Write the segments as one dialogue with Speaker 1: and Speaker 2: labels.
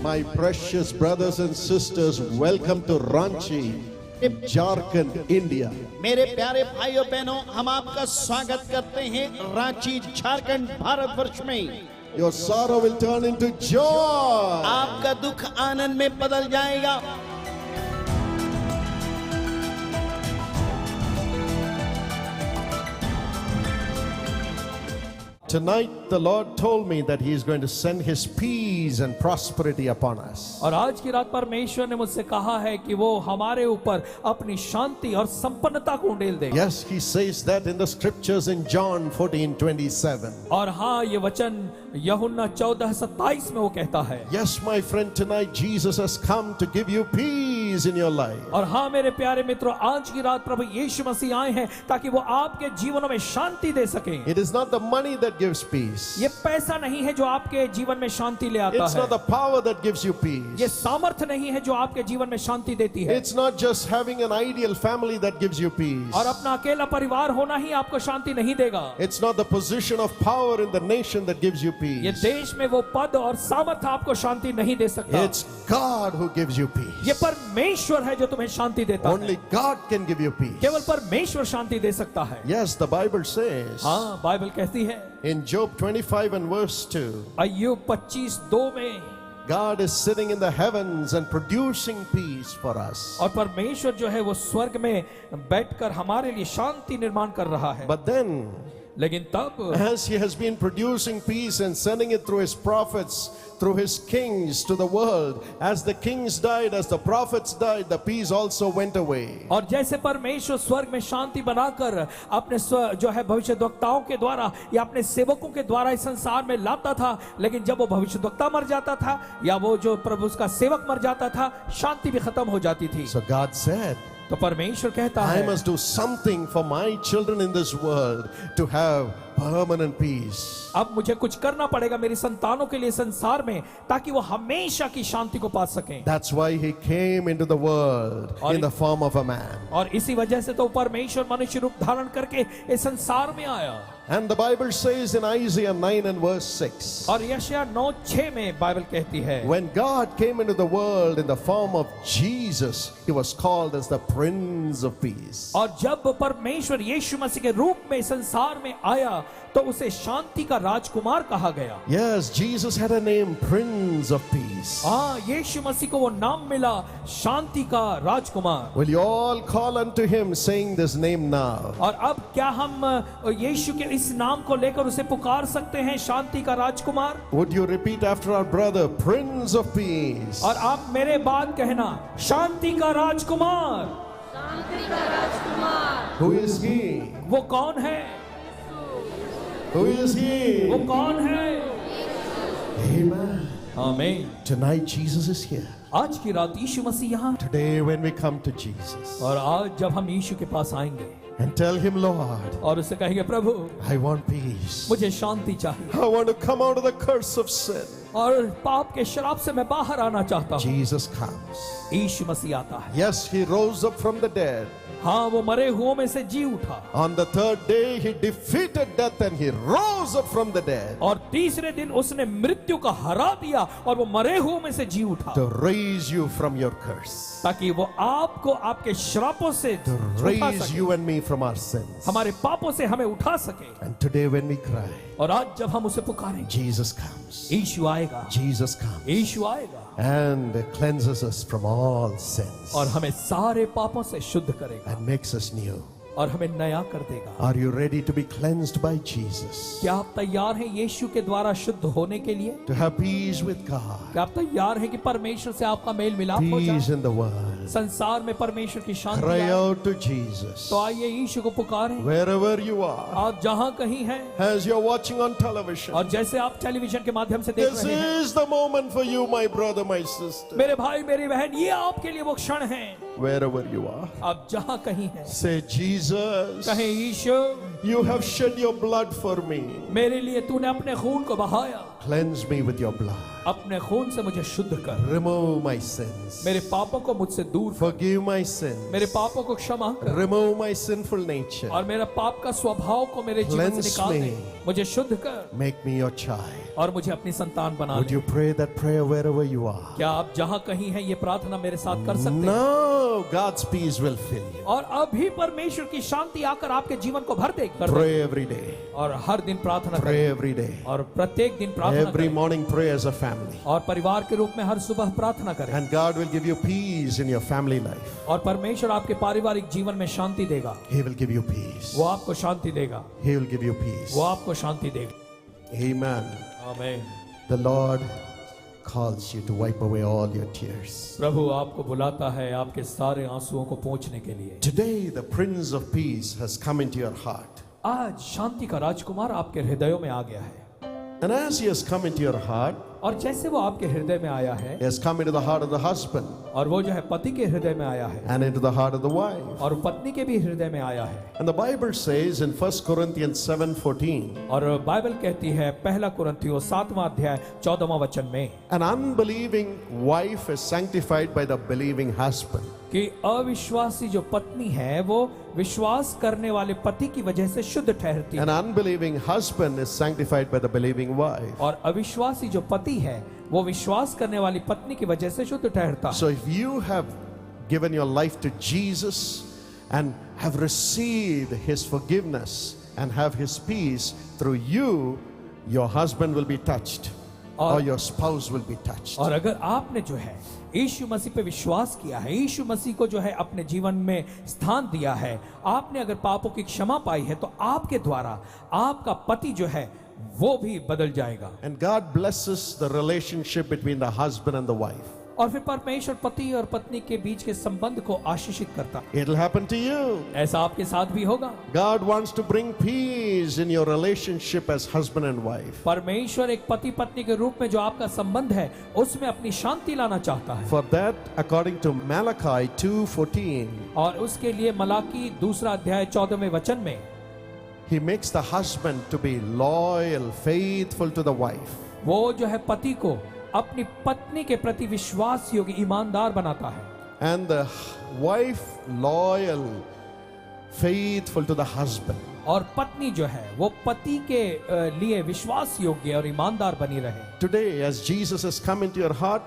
Speaker 1: My precious brothers and sisters, welcome to Ranchi, Jharkhand, India.
Speaker 2: मेरे प्यारे भाइयों बहनों, हम आपका स्वागत करते हैं रांची झारखंड भारतवर्ष में।
Speaker 1: Your sorrow will turn into joy.
Speaker 2: आपका दुख आनंद में बदल जाएगा।
Speaker 1: Tonight the Lord told me that He is going to send His peace and prosperity upon us.
Speaker 3: और आज की रात परमेश्वर ने मुझसे कहा है कि वो हमारे ऊपर अपनी शांति और संपन्नता को उंडेल देगा।
Speaker 1: Yes, He says that in the scriptures in John 14:27.
Speaker 3: और हाँ, ये वचन यूहन्ना 14:27 में वो कहता है।
Speaker 1: Yes, my friend, tonight Jesus has come to give you peace in your life.
Speaker 3: और हाँ मेरे प्यारे मित्रों, आज की रात प्रभु यीशु मसीह आए हैं ताकि वो आपके जीवनों में शांति दे सकें।
Speaker 1: It is not the money that gives peace.
Speaker 3: ये पैसा नहीं है जो आपके जीवन में शांति ले आता
Speaker 1: It's
Speaker 3: है।
Speaker 1: not the power that gives you
Speaker 3: ये
Speaker 1: peace.
Speaker 3: सामर्थ्य नहीं है जो आपके जीवन में शांति देती है।
Speaker 1: It's not just having an ideal family that gives you peace.
Speaker 3: और अपना अकेला परिवार होना ही आपको शांति नहीं देगा।
Speaker 1: It's not the position of power in the nation that gives you
Speaker 3: ये
Speaker 1: peace.
Speaker 3: देश में वो पद और सामर्थ्य आपको शांति नहीं दे सकता।
Speaker 1: It's God who gives you
Speaker 3: ये
Speaker 1: peace.
Speaker 3: परमेश्वर है जो तुम्हें शांति देता है।
Speaker 1: Only God can give you peace.
Speaker 3: केवल परमेश्वर शांति दे सकता है।
Speaker 1: Yes, the Bible says
Speaker 3: हाँ, बाइबल कहती है
Speaker 1: in Job 25 and verse 2,
Speaker 3: अय्यूब 25:2 में,
Speaker 1: God is sitting in the heavens and producing peace for us.
Speaker 3: और परमेश्वर जो है वो स्वर्ग में बैठकर हमारे लिए शांति निर्माण कर रहा है।
Speaker 1: But then,
Speaker 3: लेकिन तब
Speaker 1: as He has been producing peace and sending it through His prophets, through His kings to the world, as the kings died, as the prophets died, the peace also went away.
Speaker 3: और जैसे परमेश्वर स्वर्ग में शांति बनाकर अपने जो है भविष्यद्वक्ताओं के द्वारा या अपने सेवकों के द्वारा इस संसार में लाता था, लेकिन जब वो भविष्यद्वक्ता मर जाता था या वो जो प्रभु उसका सेवक मर जाता था, शांति भी खत्म हो जाती थी।
Speaker 1: So God said,
Speaker 3: तो परमेश्वर कहता
Speaker 1: I
Speaker 3: है,
Speaker 1: must do something for my children in this world to have permanent peace.
Speaker 3: अब मुझे कुछ करना पड़ेगा मेरी संतानों के लिए संसार में, ताकि वो हमेशा की शांति को पा सकें।
Speaker 1: That's why He came into the world in the form of a man.
Speaker 3: और इसी वजह से तो परमेश्वर मनुष्य रूप धारण करके इस संसार में आया।
Speaker 1: And the Bible says in Isaiah 9 and verse 6,
Speaker 3: और यशायाह 9:6 में बाइबल कहती है,
Speaker 1: when God came into the world in the form of Jesus, He was called as the Prince of Peace.
Speaker 3: और जब परमेश्वर यीशु मसीह के रूप में संसार में आया तो उसे शांति का राजकुमार कहा गया।
Speaker 1: Yes, Jesus had a name, Prince of Peace.
Speaker 3: हाँ, यीशु मसीह को वो नाम मिला, शांति का राजकुमार।
Speaker 1: Will you all call unto Him saying this name now?
Speaker 3: और अब क्या हम यीशु के इस नाम को लेकर उसे पुकार सकते हैं, शांति का राजकुमार?
Speaker 1: Would you repeat after our brother, Prince of Peace?
Speaker 3: और आप मेरे बाद कहना, शांति का राजकुमार।
Speaker 4: शांति का राजकुमार।
Speaker 1: Who is He?
Speaker 3: वो कौन है?
Speaker 1: Who is He?
Speaker 3: वो कौन है?
Speaker 1: Amen.
Speaker 3: आमीन।
Speaker 1: Tonight Jesus is here.
Speaker 3: आज की रात यीशु मसीह यहाँ।
Speaker 1: Today when we come to Jesus
Speaker 3: और आज जब हम यीशु के पास आएंगे
Speaker 1: and tell Him, Lord,
Speaker 3: और उससे कहेंगे, प्रभु
Speaker 1: I want peace.
Speaker 3: मुझे शांति चाहिए
Speaker 1: I want to come out of the curse of sin.
Speaker 3: और पाप के शराब से मैं बाहर आना चाहता हूँ।
Speaker 1: Jesus comes.
Speaker 3: यीशु मसीह आता है।
Speaker 1: Yes, He rose up from the dead.
Speaker 3: हाँ, वो मरे हुओं में से जी उठा।
Speaker 1: On the third day, He defeated death and He rose up from the dead
Speaker 3: और तीसरे दिन उसने मृत्यु को हरा दिया और वो मरे हुओं में से जी उठा,
Speaker 1: to raise you from your curse,
Speaker 3: ताकि वो आपको आपके श्रापों से
Speaker 1: to
Speaker 3: उठा
Speaker 1: raise
Speaker 3: सके,
Speaker 1: you and me from our sins.
Speaker 3: हमारे पापों से हमें उठा सके।
Speaker 1: And today when we cry,
Speaker 3: और आज जब हम उसे पुकारेंगे,
Speaker 1: Jesus comes.
Speaker 3: यीशु आएगा,
Speaker 1: Jesus comes
Speaker 3: यीशु आएगा
Speaker 1: and cleanses us from all sins
Speaker 3: और हमें सारे पापों से शुद्ध करेगा
Speaker 1: and makes us new.
Speaker 3: और हमें नया कर देगा।
Speaker 1: Are you ready to be cleansed by Jesus?
Speaker 3: क्या आप तैयार हैं यीशु के द्वारा शुद्ध होने के लिए?
Speaker 1: To have peace with God,
Speaker 3: क्या आप तैयार हैं कि परमेश्वर से आपका मेल मिलाप हो
Speaker 1: peace
Speaker 3: जाए?
Speaker 1: in the world.
Speaker 3: संसार में परमेश्वर की शांति
Speaker 1: Cry
Speaker 3: आए।
Speaker 1: out to Jesus
Speaker 3: तो आइए यीशु को पुकारें।
Speaker 1: wherever you are.
Speaker 3: आप जहां कहीं हैं
Speaker 1: As you're watching on television,
Speaker 3: और जैसे आप टेलीविजन के माध्यम से देख
Speaker 1: this
Speaker 3: रहे हैं,
Speaker 1: is the moment for you, my brother, my sister.
Speaker 3: मेरे भाई मेरी बहन, ये आपके लिए वो क्षण है।
Speaker 1: Wherever you are,
Speaker 3: आप जहां कहीं हैं,
Speaker 1: say, Jesus,
Speaker 3: कहें यीशु
Speaker 1: You have shed your blood for me.
Speaker 3: मेरे लिए तूने अपने खून को बहाया,
Speaker 1: Cleanse me with your blood.
Speaker 3: अपने खून से मुझे शुद्ध कर,
Speaker 1: Remove my sins.
Speaker 3: मेरे पापों को मुझसे दूर कर,
Speaker 1: Forgive my sins.
Speaker 3: मेरे पापों को क्षमा कर
Speaker 1: Remove my sinful nature.
Speaker 3: और मेरा पाप का स्वभाव को मेरे जीवन से
Speaker 1: Cleanse
Speaker 3: निकाल दे,
Speaker 1: me.
Speaker 3: मुझे शुद्ध कर
Speaker 1: Make me your child.
Speaker 3: और मुझे अपनी संतान बना
Speaker 1: Would
Speaker 3: ले।
Speaker 1: you pray that prayer wherever you are?
Speaker 3: क्या आप जहां कहीं हैं ये प्रार्थना मेरे साथ कर सकते हैं?
Speaker 1: Now God's peace will fill you.
Speaker 3: और अभी परमेश्वर की शांति आकर आपके जीवन को भर देगी।
Speaker 1: Pray every day.
Speaker 3: और हर दिन प्रार्थना
Speaker 1: Pray
Speaker 3: करें
Speaker 1: every day.
Speaker 3: और प्रत्येक दिन प्रार्थना
Speaker 1: Every
Speaker 3: करें
Speaker 1: morning pray as a family.
Speaker 3: और परिवार के रूप में हर सुबह प्रार्थना करें
Speaker 1: And God will give you peace in your family life.
Speaker 3: और परमेश्वर आपके पारिवारिक जीवन में शांति देगा।
Speaker 1: He will give you peace.
Speaker 3: वो आपको शांति देगा,
Speaker 1: He will give you peace.
Speaker 3: वो आपको शांति देगा।
Speaker 1: Amen.
Speaker 3: आमीन।
Speaker 1: The Lord calls you to wipe away all your tears.
Speaker 3: प्रभु आपको बुलाता है आपके सारे आंसुओं को पोंछने के लिए।
Speaker 1: Today the Prince of Peace has come into your heart.
Speaker 3: आज शांति का राजकुमार आपके हृदयों में आ गया है
Speaker 1: And as he has come into your heart,
Speaker 3: और जैसे वो आपके हृदय में आया है
Speaker 1: he has come into the heart of the husband
Speaker 3: और वो जो है पति के हृदय में आया है
Speaker 1: and into the heart of the wife.
Speaker 3: और पत्नी के भी हृदय में आया है।
Speaker 1: And the Bible says in 1 Corinthians 7:14,
Speaker 3: और बाइबल कहती है पहला कुरिन्थियों 7वां अध्याय 14वां वचन में
Speaker 1: an unbelieving wife is sanctified by the believing husband.
Speaker 3: कि अविश्वासी जो पत्नी है वो विश्वास करने वाले पति की वजह से शुद्ध ठहरती
Speaker 1: An
Speaker 3: है
Speaker 1: unbelieving husband is sanctified by the believing wife.
Speaker 3: और अविश्वासी जो पति है वो विश्वास करने वाली पत्नी की वजह से शुद्ध ठहरता है।
Speaker 1: So if you have given your life to Jesus and have received his forgiveness and have his peace through you, your husband will be touched or your spouse will be touched.
Speaker 3: और अगर आपने जो है यीशु मसीह पे विश्वास किया है, यीशु मसीह को जो है अपने जीवन में स्थान दिया है, आपने अगर पापों की क्षमा पाई है तो आपके द्वारा आपका पति जो है वो भी बदल जाएगा।
Speaker 1: And God blesses the relationship between the husband and the wife.
Speaker 3: और फिर परमेश्वर पति और पत्नी के बीच के संबंध को आशीषित करता है।
Speaker 1: It'll happen to you.
Speaker 3: ऐसा आपके साथ भी होगा।
Speaker 1: God wants to bring peace in your relationship as husband and wife.
Speaker 3: परमेश्वर एक पति पत्नी के रूप में जो आपका संबंध है उसमें अपनी शांति लाना चाहता है।
Speaker 1: For that, according to Malachi 2:14,
Speaker 3: और उसके लिए मलाकी 2 अध्याय 14वें वचन में
Speaker 1: he makes the husband to be loyal, faithful to the wife.
Speaker 3: वो जो है पति को अपनी पत्नी के प्रति विश्वास योग्य ईमानदार बनाता है
Speaker 1: And the wife loyal, faithful to the husband.
Speaker 3: और पत्नी जो है वो पति के लिए विश्वास योग्य और ईमानदार बनी रहे।
Speaker 1: Today, as Jesus has come into your heart,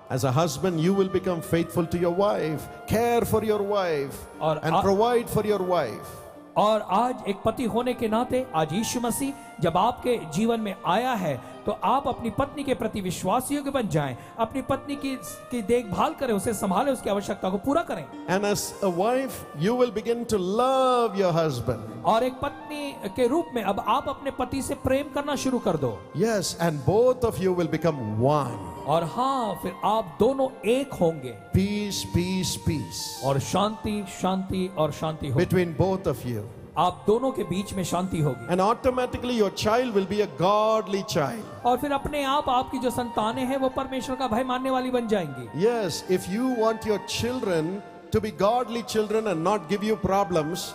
Speaker 1: as a husband, you will become faithful to your wife, care for your wife, and provide for your wife.
Speaker 3: और आज एक पति होने के नाते आज यीशु मसीह जब आपके जीवन में आया है तो आप अपनी पत्नी के प्रति विश्वास योग्य बन जाएं, अपनी पत्नी की देखभाल करें, उसे संभालें, उसकी आवश्यकता को पूरा करें।
Speaker 1: And as a wife, you will begin to love your husband.
Speaker 3: और एक पत्नी के रूप में अब आप अपने पति से प्रेम करना शुरू कर दो।
Speaker 1: Yes, and both of you will become one.
Speaker 3: और हाँ, फिर आप दोनों एक होंगे।
Speaker 1: Peace, peace, peace.
Speaker 3: और शांति, शांति और शांति होगी।
Speaker 1: Between both of you.
Speaker 3: आप दोनों के बीच में शांति होगी।
Speaker 1: And automatically your child will be a godly child.
Speaker 3: और फिर अपने आप आपकी जो संतानें हैं वो परमेश्वर का भय मानने वाली बन जाएंगी।
Speaker 1: Yes, if you want your children to be godly children and not give you problems,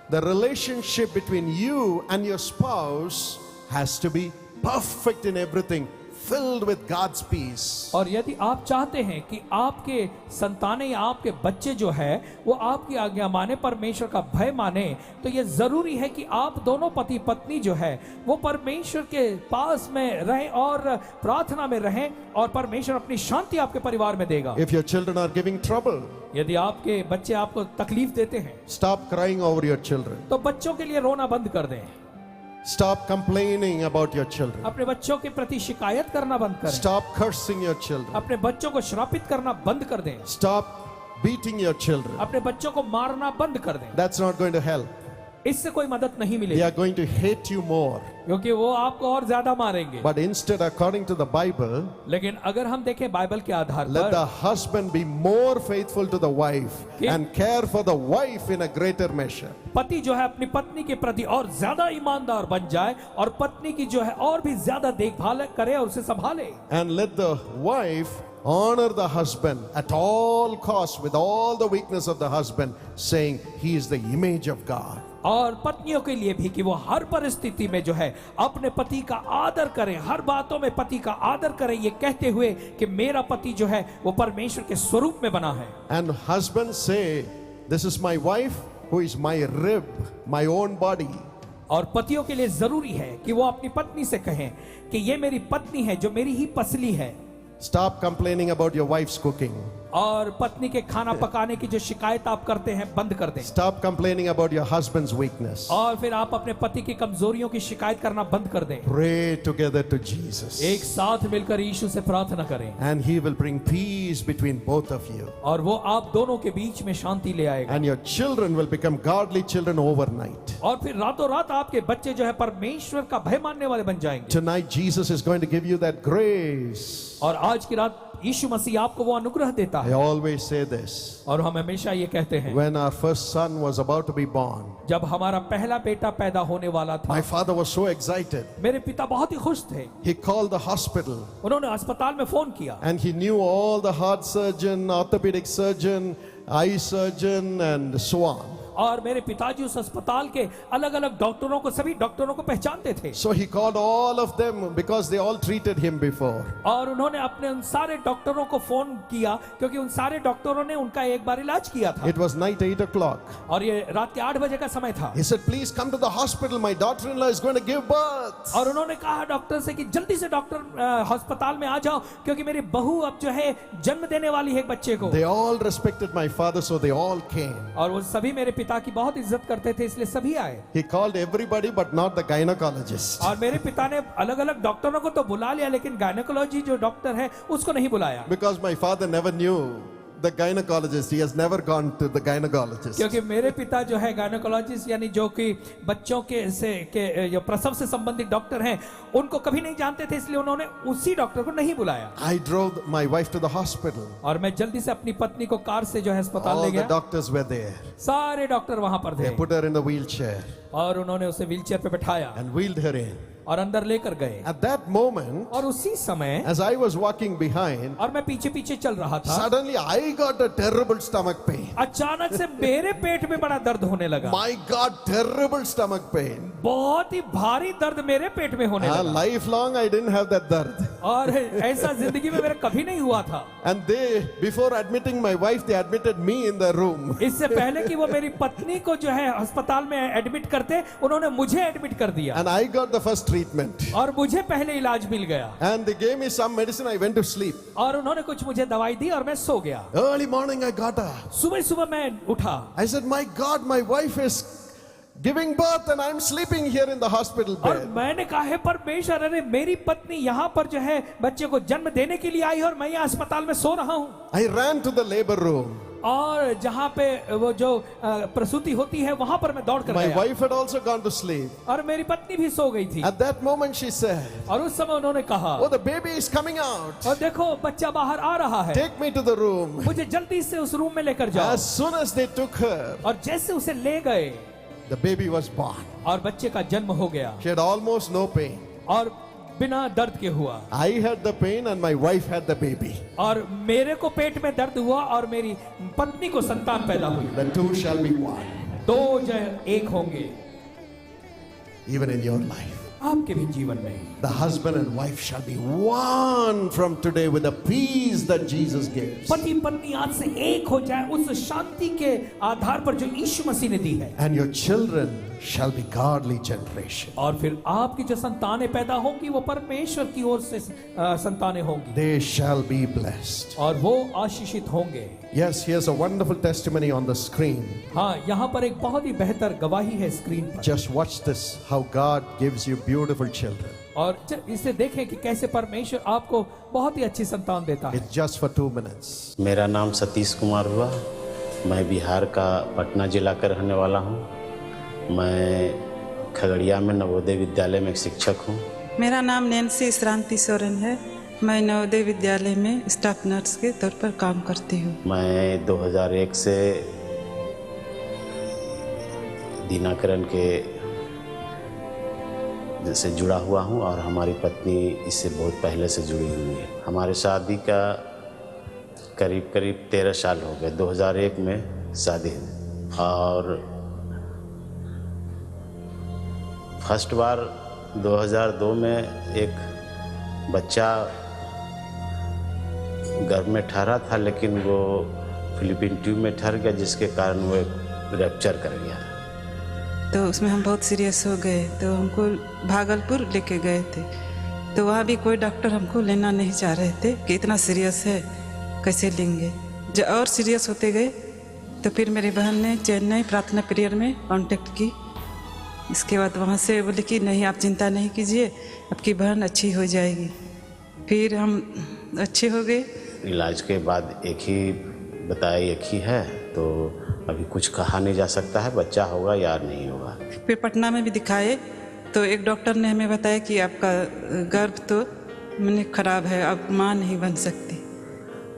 Speaker 1: the relationship between you and your spouse has to be perfect in everything, filled with God's peace.
Speaker 3: और यदि आप चाहते हैं कि आपके संतानें या आपके बच्चे जो है वो आपकी आज्ञा माने, परमेश्वर का भय माने, तो ये जरूरी है कि आप दोनों पति पत्नी जो है वो परमेश्वर के पास में रहें और प्रार्थना में रहें और परमेश्वर अपनी शांति आपके परिवार में देगा।
Speaker 1: If your children are giving trouble,
Speaker 3: यदि आपके बच्चे आपको तकलीफ देते हैं
Speaker 1: stop crying over your children.
Speaker 3: तो बच्चों के लिए रोना बंद कर दें।
Speaker 1: Stop complaining about your children.
Speaker 3: अपने बच्चों के प्रति शिकायत करना बंद करें।
Speaker 1: Stop cursing your children.
Speaker 3: अपने बच्चों को श्रापित करना बंद कर दें।
Speaker 1: Stop beating your children.
Speaker 3: अपने बच्चों को मारना बंद कर दें।
Speaker 1: That's not going to help.
Speaker 3: इससे कोई मदद नहीं
Speaker 1: They
Speaker 3: मिलेगी
Speaker 1: are going to hate you more.
Speaker 3: क्योंकि वो आपको और ज्यादा मारेंगे।
Speaker 1: But instead, according to the Bible,
Speaker 3: लेकिन अगर हम देखें बाइबल के आधार
Speaker 1: let
Speaker 3: पर
Speaker 1: the husband be more faithful to the wife and care for the wife in a greater measure.
Speaker 3: पति जो है अपनी पत्नी के प्रति और ज्यादा ईमानदार बन जाए और पत्नी की जो है और भी ज्यादा देखभाल करे और उसे संभाले।
Speaker 1: And let the wife honor the husband at all costs with all the weakness of the husband, saying he is the image of God.
Speaker 3: और पत्नियों के लिए भी कि वो हर परिस्थिति में जो है अपने पति का आदर करें, हर बातों में पति का आदर करें, ये कहते हुए कि मेरा पति जो है वो परमेश्वर के स्वरूप में बना है।
Speaker 1: And husbands say, this is my wife who is my rib, my own body.
Speaker 3: और पतियों के लिए जरूरी है कि वो अपनी पत्नी से कहें कि ये मेरी पत्नी है जो मेरी ही पसली है।
Speaker 1: Stop complaining about your wife's cooking.
Speaker 3: और पत्नी के खाना पकाने की जो शिकायत आप करते हैं बंद कर दें।
Speaker 1: Stop complaining about your husband's weakness.
Speaker 3: और फिर आप अपने पति की कमजोरियों की शिकायत करना बंद कर दें।
Speaker 1: Pray together to Jesus.
Speaker 3: एक साथ मिलकर यीशु से प्रार्थना करें
Speaker 1: And he will bring peace between both of you.
Speaker 3: और वो आप दोनों के बीच में शांति ले आएगा।
Speaker 1: And your children will become godly children overnight.
Speaker 3: और फिर रातों रात आपके बच्चे जो है परमेश्वर का भय मानने वाले बन जाएंगे।
Speaker 1: Tonight Jesus is going to give you that grace.
Speaker 3: और आज की रात यीशु मसीह आपको वो अनुग्रह देता
Speaker 1: I
Speaker 3: है।
Speaker 1: always say this.
Speaker 3: और हम हमेशा ये कहते हैं
Speaker 1: When our first son was about to be born,
Speaker 3: जब हमारा पहला बेटा पैदा होने वाला था,
Speaker 1: my father was so excited.
Speaker 3: मेरे पिता बहुत ही खुश थे।
Speaker 1: He called the hospital
Speaker 3: उन्होंने अस्पताल में फोन किया
Speaker 1: and he knew all the heart surgeon, orthopedic surgeon, eye surgeon and so on.
Speaker 3: और मेरे पिताजी उस अस्पताल के अलग अलग डॉक्टरों को, सभी डॉक्टरों को पहचानते थे।
Speaker 1: So he called all of them because they all treated him before.
Speaker 3: और उन्होंने अपने उन सारे डॉक्टरों को फोन किया क्योंकि उन सारे डॉक्टरों ने उनका एक बार इलाज किया था।
Speaker 1: It was night 8 o'clock.
Speaker 3: और ये रात के 8 बजे का समय था।
Speaker 1: He said, please come to the hospital. My daughter-in-law is going to give birth.
Speaker 3: और उन्होंने कहा डॉक्टर से कि जल्दी से डॉक्टर अस्पताल में आ जाओ क्योंकि मेरी बहू अब जो है जन्म देने वाली है एक बच्चे को।
Speaker 1: They all respected my father, so they all came.
Speaker 3: और वो सभी मेरे पिता की बहुत इज्जत करते थे इसलिए सभी आए।
Speaker 1: He called everybody but not the gynecologist.
Speaker 3: और मेरे पिता ने अलग अलग डॉक्टरों को तो बुला लिया लेकिन गायनेकोलॉजी जो डॉक्टर है उसको नहीं बुलाया।
Speaker 1: Because my father never knew the gynecologist. He has never gone to the gynecologist.
Speaker 3: क्योंकि मेरे पिता जो है गायनेकोलॉजिस्ट यानी जो कि बच्चों के जो प्रसव से संबंधित डॉक्टर हैं उनको कभी नहीं जानते थे इसलिए उन्होंने उसी डॉक्टर को नहीं बुलाया।
Speaker 1: I drove my wife to the hospital.
Speaker 3: और मैं जल्दी से अपनी पत्नी को कार से जो है अस्पताल
Speaker 1: All
Speaker 3: ले
Speaker 1: the
Speaker 3: गया।
Speaker 1: doctors were there.
Speaker 3: सारे डॉक्टर वहां पर
Speaker 1: They
Speaker 3: थे
Speaker 1: put her in the wheelchair
Speaker 3: और उन्होंने उसे व्हीलचेयर पे बैठाया
Speaker 1: and wheeled her in.
Speaker 3: और अंदर लेकर गए।
Speaker 1: At that moment,
Speaker 3: और उसी समय
Speaker 1: as I was walking behind,
Speaker 3: और मैं पीछे पीछे चल रहा था,
Speaker 1: suddenly I got a terrible stomach pain.
Speaker 3: अचानक से मेरे पेट में बड़ा दर्द होने लगा।
Speaker 1: My God, terrible stomach pain.
Speaker 3: बहुत ही भारी दर्द मेरे पेट में होने लगा।
Speaker 1: Lifelong I didn't have that dard.
Speaker 3: और ऐसा जिंदगी में मेरे कभी नहीं हुआ था।
Speaker 1: And they, before admitting my wife, they admitted me in the room.
Speaker 3: इससे पहले कि वो मेरी पत्नी को जो है अस्पताल में एडमिट करते, उन्होंने मुझे एडमिट कर दिया।
Speaker 1: And I got the first treatment.
Speaker 3: और मुझे पहले इलाज मिल गया।
Speaker 1: And they gave me some medicine. I went to sleep.
Speaker 3: और उन्होंने कुछ मुझे दवाई दी और मैं सो गया।
Speaker 1: Early morning I got up.
Speaker 3: सुबह सुबह मैं उठा।
Speaker 1: I said, my God, my wife is giving birth and I'm sleeping here in the hospital
Speaker 3: और
Speaker 1: bed.
Speaker 3: मैंने कहा है परमेश्वर, अरे मेरी पत्नी यहाँ पर जो है बच्चे को जन्म देने के लिए आई और मैं यहाँ अस्पताल में सो रहा हूँ।
Speaker 1: I ran to the labor room.
Speaker 3: और जहाँ पे वो जो प्रसूति होती है वहां पर मैं दौड़ कर
Speaker 1: My
Speaker 3: गया।
Speaker 1: wife had also gone to sleep.
Speaker 3: और मेरी पत्नी भी सो गई थी।
Speaker 1: At that moment she said,
Speaker 3: और उस समय उन्होंने कहा,
Speaker 1: oh, the baby is coming out.
Speaker 3: और देखो बच्चा बाहर आ रहा है,
Speaker 1: Take me to the room.
Speaker 3: मुझे जल्दी से उस रूम में लेकर जाओ।
Speaker 1: As soon as they took her,
Speaker 3: और जैसे उसे ले गए,
Speaker 1: the baby was born.
Speaker 3: और बच्चे का जन्म हो गया
Speaker 1: She had almost no pain.
Speaker 3: और बिना दर्द के हुआ।
Speaker 1: I had the pain and my wife had the baby.
Speaker 3: और मेरे को पेट में दर्द हुआ और मेरी पत्नी को संतान पैदा हुई।
Speaker 1: The two shall be one.
Speaker 3: दो जो एक होंगे।
Speaker 1: Even in your life,
Speaker 3: आपके भी जीवन में
Speaker 1: the husband and wife shall be one from today with the peace that Jesus gives.
Speaker 3: पति पत्नी आज से एक हो जाए उस शांति के आधार पर जो यीशु मसीह ने दी है।
Speaker 1: And your children shall be godly generation.
Speaker 3: और फिर आपकी जो संतानें पैदा होंगी वो परमेश्वर की ओर से संतानें होंगी।
Speaker 1: They shall be blessed.
Speaker 3: और वो आशीषित होंगे।
Speaker 1: Yes, here's a wonderful testimony on the screen.
Speaker 3: हाँ, यहाँ पर एक बहुत ही बेहतर गवाही है स्क्रीन पर।
Speaker 1: Just watch this, how God gives you beautiful children.
Speaker 3: और इसे देखें कि कैसे परमेश्वर आपको बहुत ही अच्छी संतान देता है।
Speaker 1: It's just for 2 minutes.
Speaker 5: मेरा नाम सतीश कुमार हुआ। मैं बिहार का पटना जिला का रहने वाला हूँ। मैं खगड़िया में नवोदय विद्यालय में एक शिक्षक हूँ।
Speaker 6: मेरा नाम नैन्सी श्रांति सोरेन है। मैं नवोदय विद्यालय में स्टाफ नर्स के तौर पर काम करती हूँ।
Speaker 5: मैं 2001 से दिनाकरण के से जुड़ा हुआ हूँ और हमारी पत्नी इससे बहुत पहले से जुड़ी हुई है। हमारे शादी का करीब 13 साल हो गए। 2001 में शादी हुई और फर्स्ट बार 2002 में एक बच्चा गर्भ में ठहरा था, लेकिन वो फिलिपिन ट्यूब में ठहर गया, जिसके कारण वो रैप्चर कर गया।
Speaker 6: तो उसमें हम बहुत सीरियस हो गए, तो हमको भागलपुर लेके गए थे। तो वहाँ भी कोई डॉक्टर हमको लेना नहीं चाह रहे थे कि इतना सीरियस है कैसे लेंगे। जब और सीरियस होते गए तो फिर मेरी बहन ने चेन्नई प्रार्थना पीरियड में कांटेक्ट की। इसके बाद वहाँ से बोले कि नहीं, आप चिंता नहीं कीजिए, आपकी बहन अच्छी हो जाएगी। फिर हम अच्छे हो गए।
Speaker 5: इलाज के बाद एक ही बताया, एक ही है, तो अभी कुछ कहा नहीं जा सकता है बच्चा होगा या नहीं होगा।
Speaker 6: फिर पटना में भी दिखाए तो एक डॉक्टर ने हमें बताया कि आपका गर्भ तो मैंने खराब है, अब माँ नहीं बन सकती।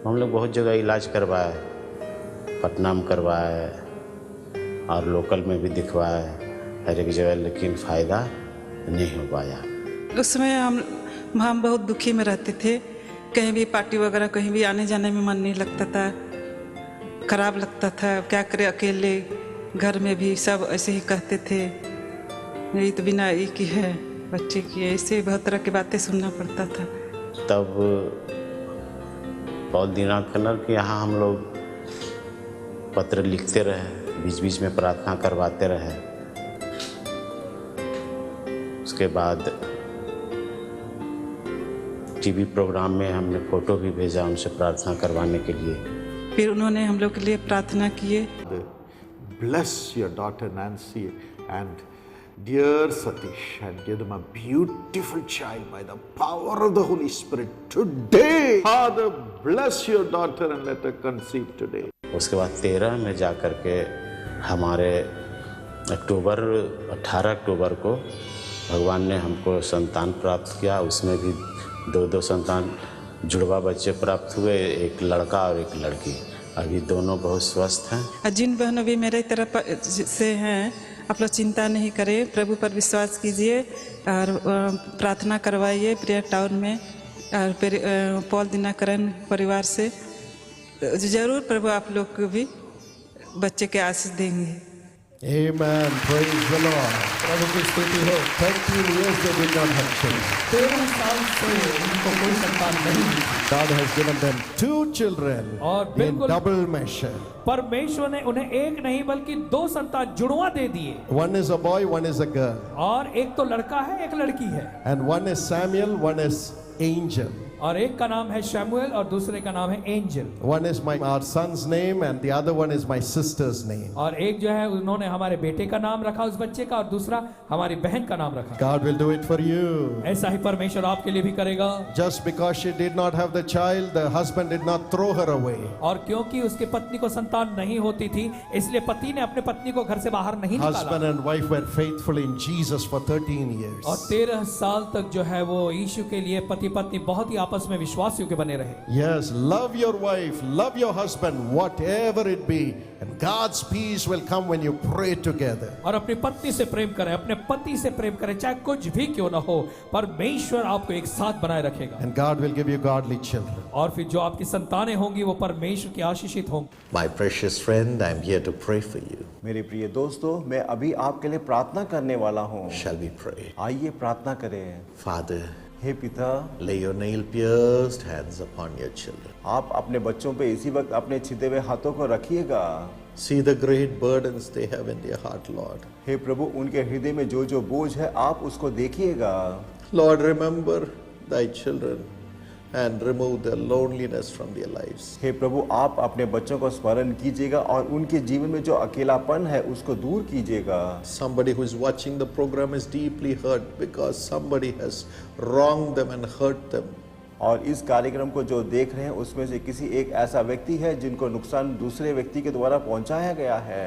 Speaker 5: हम लोग बहुत जगह इलाज करवाए, पटना में करवाए और लोकल में भी दिखवाए, हर एक जगह, लेकिन फ़ायदा नहीं हो पाया।
Speaker 6: उस समय हम बहुत दुखी में रहते थे। कहीं भी पार्टी वगैरह कहीं भी आने जाने में मन नहीं लगता था, खराब लगता था। क्या करे, अकेले घर में भी सब ऐसे ही कहते थे, नहीं तो बिना एक ही है बच्चे की, ऐसे बहुत तरह की बातें सुनना पड़ता था।
Speaker 5: तब पॉल दीनानाथ खन्ना के यहाँ हम लोग पत्र लिखते रहे, बीच बीच में प्रार्थना करवाते रहे। उसके बाद टीवी प्रोग्राम में हमने फ़ोटो भी भेजा उनसे प्रार्थना करवाने के लिए।
Speaker 6: फिर उन्होंने हम लोग के लिए प्रार्थना किए।
Speaker 7: Bless your daughter Nancy and dear Satish and give them a beautiful child by the power of the Holy Spirit today. Father, bless your daughter and let her conceive today.
Speaker 5: उसके बाद 13 में जा कर के हमारे 18 अक्टूबर को भगवान ने हमको संतान प्राप्त किया। उसमें भी 2 संतान जुड़वा बच्चे प्राप्त हुए, एक लड़का और एक लड़की। अभी दोनों बहुत स्वस्थ हैं।
Speaker 6: जिन बहनों भी मेरे तरफ से हैं, आप लोग चिंता नहीं करें, प्रभु पर विश्वास कीजिए और प्रार्थना करवाइए प्रेयर टाउन में। और फिर पॉल दीनाकरण परिवार से ज़रूर प्रभु आप लोग को भी बच्चे के आशीष देंगे।
Speaker 1: Amen. Praise the Lord.
Speaker 3: प्रभु की स्तुति हो।
Speaker 1: 13 years they did not have children.
Speaker 3: 13 साल से उनको कोई संतान नहीं हुई।
Speaker 1: God has given them 2 children
Speaker 3: और
Speaker 1: in
Speaker 3: बिल्कुल
Speaker 1: double measure.
Speaker 3: परमेश्वर ने उन्हें एक नहीं बल्कि 2 संतान जुड़वा दे दिए।
Speaker 1: One is a boy, one is a girl.
Speaker 3: और एक तो लड़का है, एक लड़की है।
Speaker 1: And one is Samuel, one is Angel.
Speaker 3: और एक का नाम है शमूएल और दूसरे का नाम है angel.
Speaker 1: One is our son's name and the other one is my sister's name.
Speaker 3: और एक जो है उन्होंने हमारे बेटे का नाम रखा उस बच्चे का, और दूसरा हमारी बहन का नाम रखा।
Speaker 1: God will do it for you.
Speaker 3: ऐसा ही परमेश्वर आपके लिए भी करेगा।
Speaker 1: Just because she did not have the child, the husband did not throw her away.
Speaker 3: और क्योंकि उसकी पत्नी को संतान नहीं होती थी, इसलिए पति ने अपने पत्नी को घर से बाहर नहीं निकाला।
Speaker 1: Husband and wife were faithful in Jesus for 13 years.
Speaker 3: और 13 साल तक जो है वो यीशु के लिए पति पत्नी बहुत ही आपस में विश्वासियों के बने रहे।
Speaker 1: Yes, love your wife, love your husband, whatever it be, and God's peace will come when you pray together.
Speaker 3: और अपनी पत्नी से प्रेम करें, अपने पति से प्रेम करें, चाहे कुछ भी क्यों ना हो, परमेश्वर आपको एक साथ बनाए रखेगा।
Speaker 1: And God will give you godly children.
Speaker 3: और फिर जो आपकी संतानें होंगी वो परमेश्वर की आशीषित होंगी।
Speaker 8: My precious friend, I'm here to pray for you.
Speaker 9: मेरे प्रिय दोस्तों, मैं अभी आपके लिए प्रार्थना करने वाला हूँ।
Speaker 8: Shall we pray?
Speaker 9: आइए प्रार्थना करें।
Speaker 8: Father,
Speaker 9: हे पिता,
Speaker 8: lay your nail-pierced hands upon your children.
Speaker 9: आप अपने बच्चों पे इसी वक्त अपने छिदे हुए हाथों को रखिएगा।
Speaker 8: See the great burdens they have in their heart, Lord.
Speaker 9: हे प्रभु, उनके हृदय में जो जो बोझ है आप उसको देखिएगा।
Speaker 8: Lord, remember thy children and remove the loneliness from their lives.
Speaker 9: हे प्रभु, आप अपने बच्चों को स्मरण कीजिएगा और उनके जीवन में जो अकेलापन है उसको दूर कीजिएगा।
Speaker 8: Somebody who is watching the program is deeply hurt because somebody has wronged them and hurt them.
Speaker 9: और इस कार्यक्रम को जो देख रहे हैं उसमें से किसी एक ऐसा व्यक्ति है जिनको नुकसान दूसरे व्यक्ति के द्वारा पहुंचाया गया है।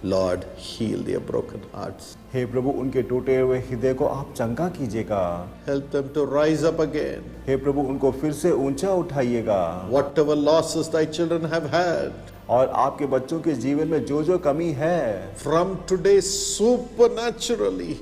Speaker 8: Lord, heal their broken hearts.
Speaker 9: हे प्रभु, उनके टूटे हुए हृदय को आप चंगा कीजिएगा।
Speaker 8: Help them to rise up again.
Speaker 9: हे प्रभु, उनको फिर से ऊंचा उठाइएगा।
Speaker 8: Whatever losses thy children have had,
Speaker 9: और आपके बच्चों के जीवन में जो जो कमी है,
Speaker 8: from today supernaturally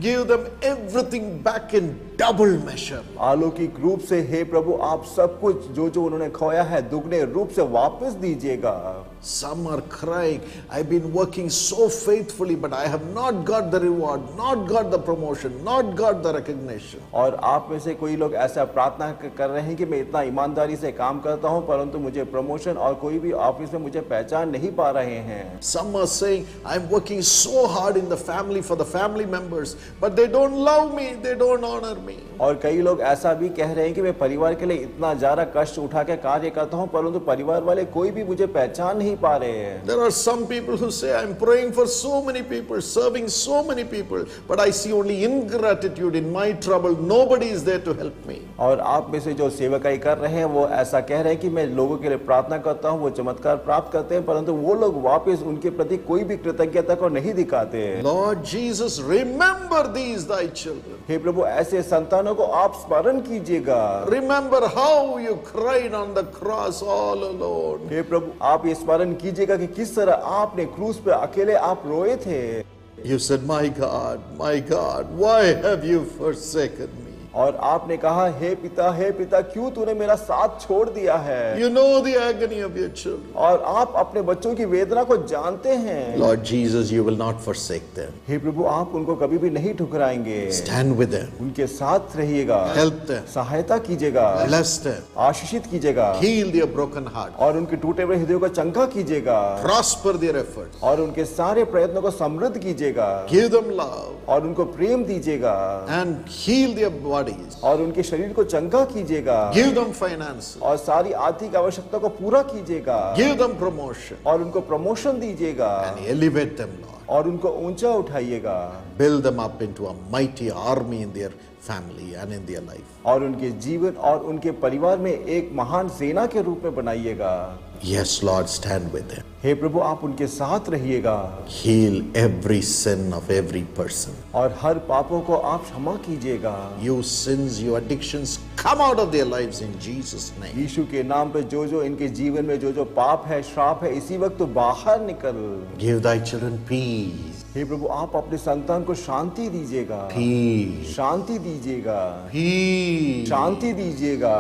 Speaker 8: give them everything back in
Speaker 7: double measure.
Speaker 9: अलौकिक रूप से हे प्रभु आप सब कुछ जो जो उन्होंने खोया है दुगने रूप से वापस दीजिएगा।
Speaker 7: Some are crying, I've been working so faithfully, but I have not got the reward, not got the promotion, not got the recognition.
Speaker 9: और आप में से कोई लोग ऐसा प्रार्थना कर रहे हैं कि मैं इतना ईमानदारी से काम करता हूं परंतु मुझे प्रमोशन और कोई भी ऑफिस में मुझे पहचान नहीं पा रहे हैं।
Speaker 7: Some are saying, I'm working so hard in the family for the family members, but they don't love me, they don't honor me.
Speaker 9: और कई लोग ऐसा भी कह रहे हैं कि मैं परिवार के लिए इतना ज्यादा कष्ट उठा के कार्य करता हूं परंतु परिवार वाले कोई भी मुझे पहचान नहीं पा रहे हैं।
Speaker 7: There are some people who say, I'm praying for so many people, serving so many people, but I see only ingratitude in my trouble. Nobody is there to help me.
Speaker 9: और आप में से जो सेवकाई कर रहे हैं वो ऐसा कह रहे हैं कि मैं लोगों के लिए प्रार्थना करता हूं, वो चमत्कार प्राप्त करते हैं परंतु वो लोग वापस उनके प्रति कोई भी कृतज्ञता को नहीं दिखाते।
Speaker 7: Lord Jesus, remember these thy children.
Speaker 9: हे प्रभु ऐसे संतानों को आप स्मरण कीजिएगा।
Speaker 7: Remember how you cried on the cross all alone.
Speaker 9: हे प्रभु आप ये स्मरण कीजिएगा कि किस तरह आपने क्रूस पे अकेले आप रोए थे।
Speaker 7: You said, my God, why have you forsaken me?
Speaker 9: और आपने कहा हे पिता क्यों तूने मेरा साथ छोड़ दिया है।
Speaker 7: You know the agony of your children.
Speaker 9: और आप अपने बच्चों की वेदना को जानते हैं।
Speaker 7: Lord Jesus, you will not forsake them.
Speaker 9: हे प्रभु आप उनको कभी भी नहीं ठुकराएंगे।
Speaker 7: Stand with them.
Speaker 9: उनके साथ रहिएगा।
Speaker 7: Help them.
Speaker 9: सहायता कीजिएगा।
Speaker 7: Bless them.
Speaker 9: आशीषित कीजिएगा।
Speaker 7: Heal their broken heart.
Speaker 9: और उनके टूटे हुए हृदयों को चंगा कीजिएगा।
Speaker 7: Prosper their efforts.
Speaker 9: और उनके सारे प्रयत्नों को समृद्ध कीजिएगा।
Speaker 7: Give them love.
Speaker 9: और उनको प्रेम दीजिएगा।
Speaker 7: And heal their bodies.
Speaker 9: और उनके शरीर को चंगा कीजिएगा।
Speaker 7: Give them finances.
Speaker 9: और सारी आर्थिक आवश्यकता को पूरा कीजिएगा।
Speaker 7: Give them promotion.
Speaker 9: और उनको प्रमोशन दीजिएगा।
Speaker 7: And elevate them, Lord.
Speaker 9: और उनको ऊंचा उठाइएगा।
Speaker 7: Build them up into a mighty army in their family and in their life.
Speaker 9: और उनके जीवन और उनके परिवार में एक महान सेना के रूप में बनाइएगा।
Speaker 7: Yes, Lord, stand with them.
Speaker 9: हे प्रभु आप उनके साथ रहिएगा।
Speaker 7: Heal every sin of every person.
Speaker 9: और हर पापों को आप क्षमा कीजिएगा।
Speaker 7: You sins, you addictions, come out of their lives in Jesus' name.
Speaker 9: यीशु के नाम पे जो जो इनके जीवन में जो जो पाप है श्राप है इसी वक्त तो बाहर निकल।
Speaker 7: Give thy children peace.
Speaker 9: हे प्रभु आप अपने संतान को शांति दीजिएगा।
Speaker 7: Peace.
Speaker 9: शांति दीजिएगा।
Speaker 7: Peace.
Speaker 9: शांति दीजिएगा।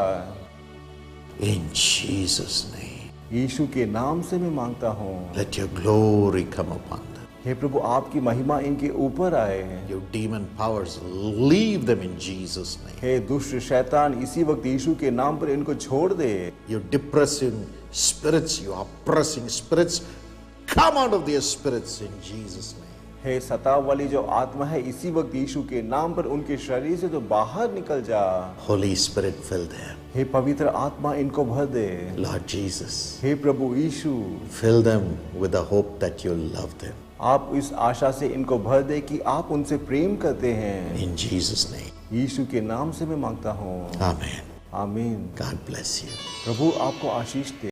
Speaker 7: In Jesus' name.
Speaker 9: यीशु के नाम से मैं मांगता हूँ।
Speaker 7: Let your glory come upon them.
Speaker 9: हे प्रभु आपकी महिमा इनके ऊपर आए।
Speaker 7: Your demon powers, leave them in Jesus' name.
Speaker 9: हे दुष्ट शैतान इसी वक्त यीशु के नाम पर इनको छोड़ दे।
Speaker 7: You depressing spirits, you oppressing spirits, come out of their spirits in Jesus' name.
Speaker 9: हे सताव वाली जो आत्मा है इसी वक्त यीशु के नाम पर उनके शरीर से तो बाहर निकल जा।
Speaker 7: Holy Spirit, fill them.
Speaker 9: हे पवित्र आत्मा इनको भर दे।
Speaker 7: Lord Jesus,
Speaker 9: hey Prabhu Yeshu
Speaker 7: fill them with the hope that you love them.
Speaker 9: आप इस आशा से इनको भर दे कि आप उनसे प्रेम करते हैं।
Speaker 7: In Jesus' name.
Speaker 9: यीशु के नाम से मैं मांगता हूँ।
Speaker 7: Amen.
Speaker 9: आमीन।
Speaker 7: God bless you.
Speaker 9: प्रभु आपको आशीष दे।